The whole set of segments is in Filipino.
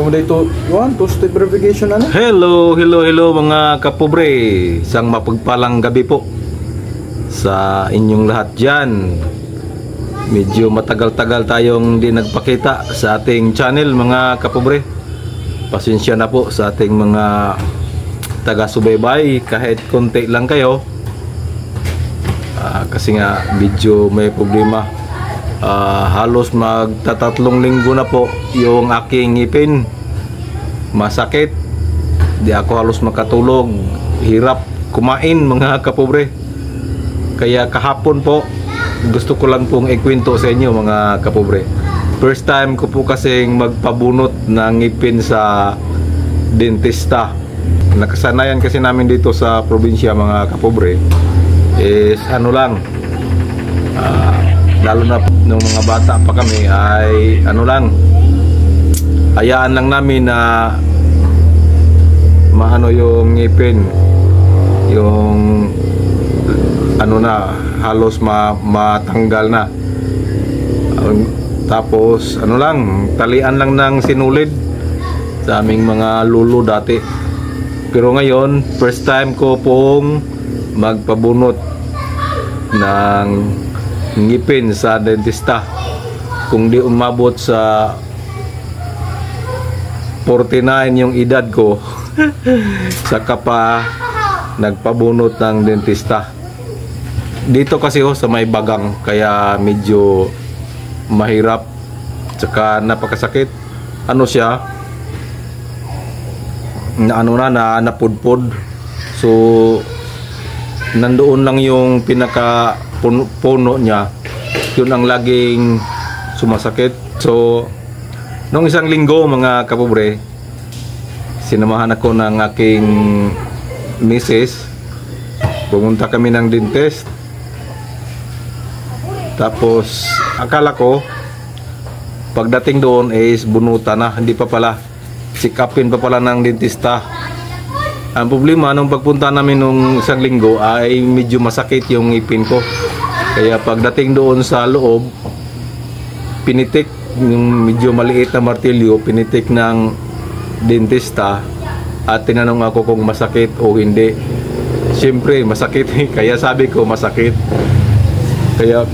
mo dito, Juan, two-step verification na. Hello mga kapobre. Isang mapagpalang gabi po sa inyong lahat dyan. Medyo matagal-tagal tayong di nagpakita sa ating channel mga kapobre. Pasensya na po sa ating mga taga-subaybay, kahit konti lang kayo. Kasi nga medyo may problema. Halos magtatatlong linggo na po yung aking ngipin. Masakit, di ako halos makatulog, hirap kumain mga kapobre. Kaya kahapon po gusto ko lang pong ikwento sa inyo mga kapobre. First time ko po kasing magpabunot ng ngipin sa dentista. Nakasanayan kasi namin dito sa probinsya mga kapobre is ano lang, lalo na nung mga bata pa kami ay ano lang, hayaan lang namin na maano yung ngipin, yung ano na, halos matanggal na. Tapos ano lang, talian lang ng sinulid sa aming mga lulo dati. Pero ngayon, first time ko pong magpabunot ng ngipin sa dentista. Kung di umabot sa 49 yung edad ko, saka pa nagpabunot ng dentista. Dito kasi sa may bagang, kaya medyo mahirap, saka napakasakit. Ano siya, napudpod. So nandoon lang yung pinaka puno niya, yun ang laging sumasakit. So nung isang linggo mga kapobre, sinamahan ako ng aking misis, pumunta kami ng dentist. Tapos akala ko pagdating doon is bunutan na, hindi pa pala, check upin pa pala ng dentista. Ang problema nung pagpunta namin nung isang linggo ay medyo masakit yung ngipin ko. Kaya pagdating doon sa loob, pinitik yung medyo maliit na martilyo, pinitik ng dentista at tinanong ako kung masakit o hindi. Siyempre masakit, kaya sabi ko masakit. Kaya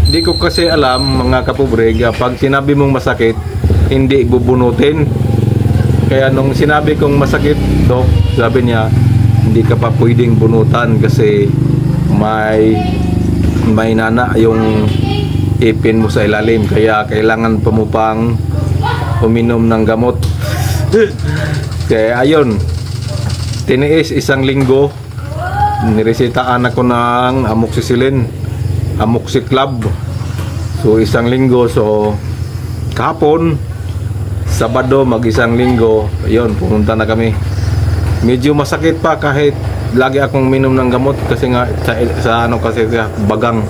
di ko kasi alam mga kapobre, pag sinabi mong masakit, hindi bubunutin. Kaya nung sinabi kong masakit, Dok, sabi niya, hindi ka pa pwedeng bunutan kasi may nana yung ipin mo sa ilalim. Kaya kailangan pa mo pang uminom ng gamot. Kaya ayun, tiniis isang linggo, niresetahan ako ng amoxicillin, amoxiclab. So isang linggo, so kahapon Sabado mag-isang linggo, ayun, pumunta na kami. Medyo masakit pa kahit lagi akong minom ng gamot kasi nga sa ano kasi bagang.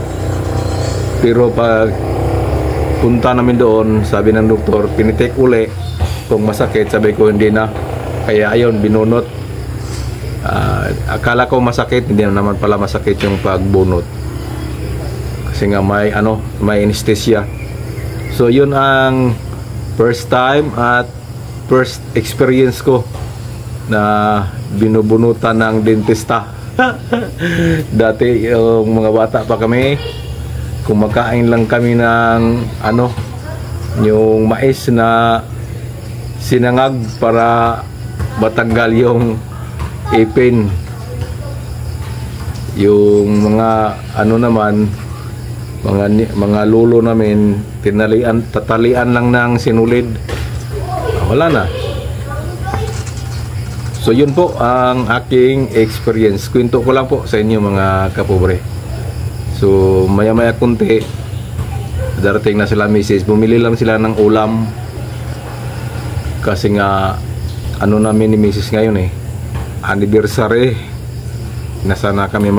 Pero pag punta namin doon, sabi ng doktor, pinitik uli kung masakit, sabi ko hindi na. Kaya ayun, binunot. Akala ko masakit, hindi naman pala masakit yung pagbunot. Kasi nga may anesthesia. So yun ang first time at first experience ko na binubunutan ng dentista. Dati yung mga bata pa kami, kumakain lang kami ng yung mais na sinangag para matanggal yung ipin. Yung mga naman, mga lulo namin, tatalian lang ng sinulid. Wala na. So yun po ang aking experience. Kwento ko lang po sa inyo mga kapobre. So maya-maya kunti, darating na sila misis. Bumili lang sila ng ulam. Kasi nga namin ni misis ngayon anniversary. Nasa na kami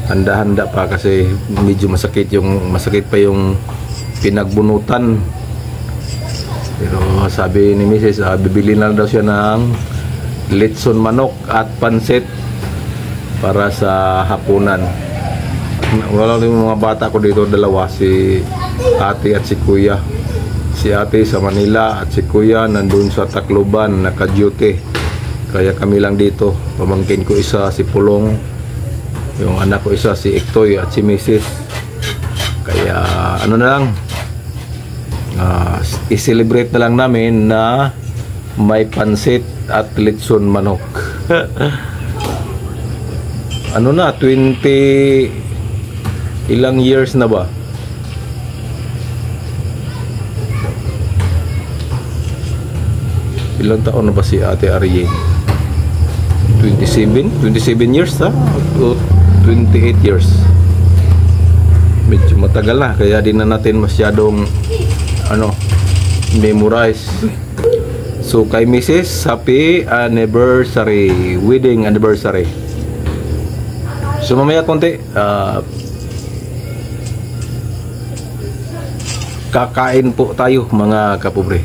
handa-handa pa kasi medyo masakit pa yung pinagbunutan. Pero sabi ni Mrs. Bibili na daw siya ng litson manok at pansit para sa hapunan. Wala yung mga bata ko dito, dalawa, si ate at si kuya. Si ate sa Manila at si kuya nandun sa Tacloban, naka-duty. Kaya kami lang dito. Pamangkin ko isa si Pulong, yung anak ko isa si Ektoy at si Mrs. Kaya ano na lang, i-celebrate na lang namin na may pansit at litson manok. Ano na, 20 ilang years na ba? Ilang taon na ba si Ate Ariye? 27 years ha? O 28 years. Medyo matagal na, kaya di na natin masyadong memorize. So kay Mrs. happy anniversary, wedding anniversary. So mamaya konti kakain po tayo mga kapobre.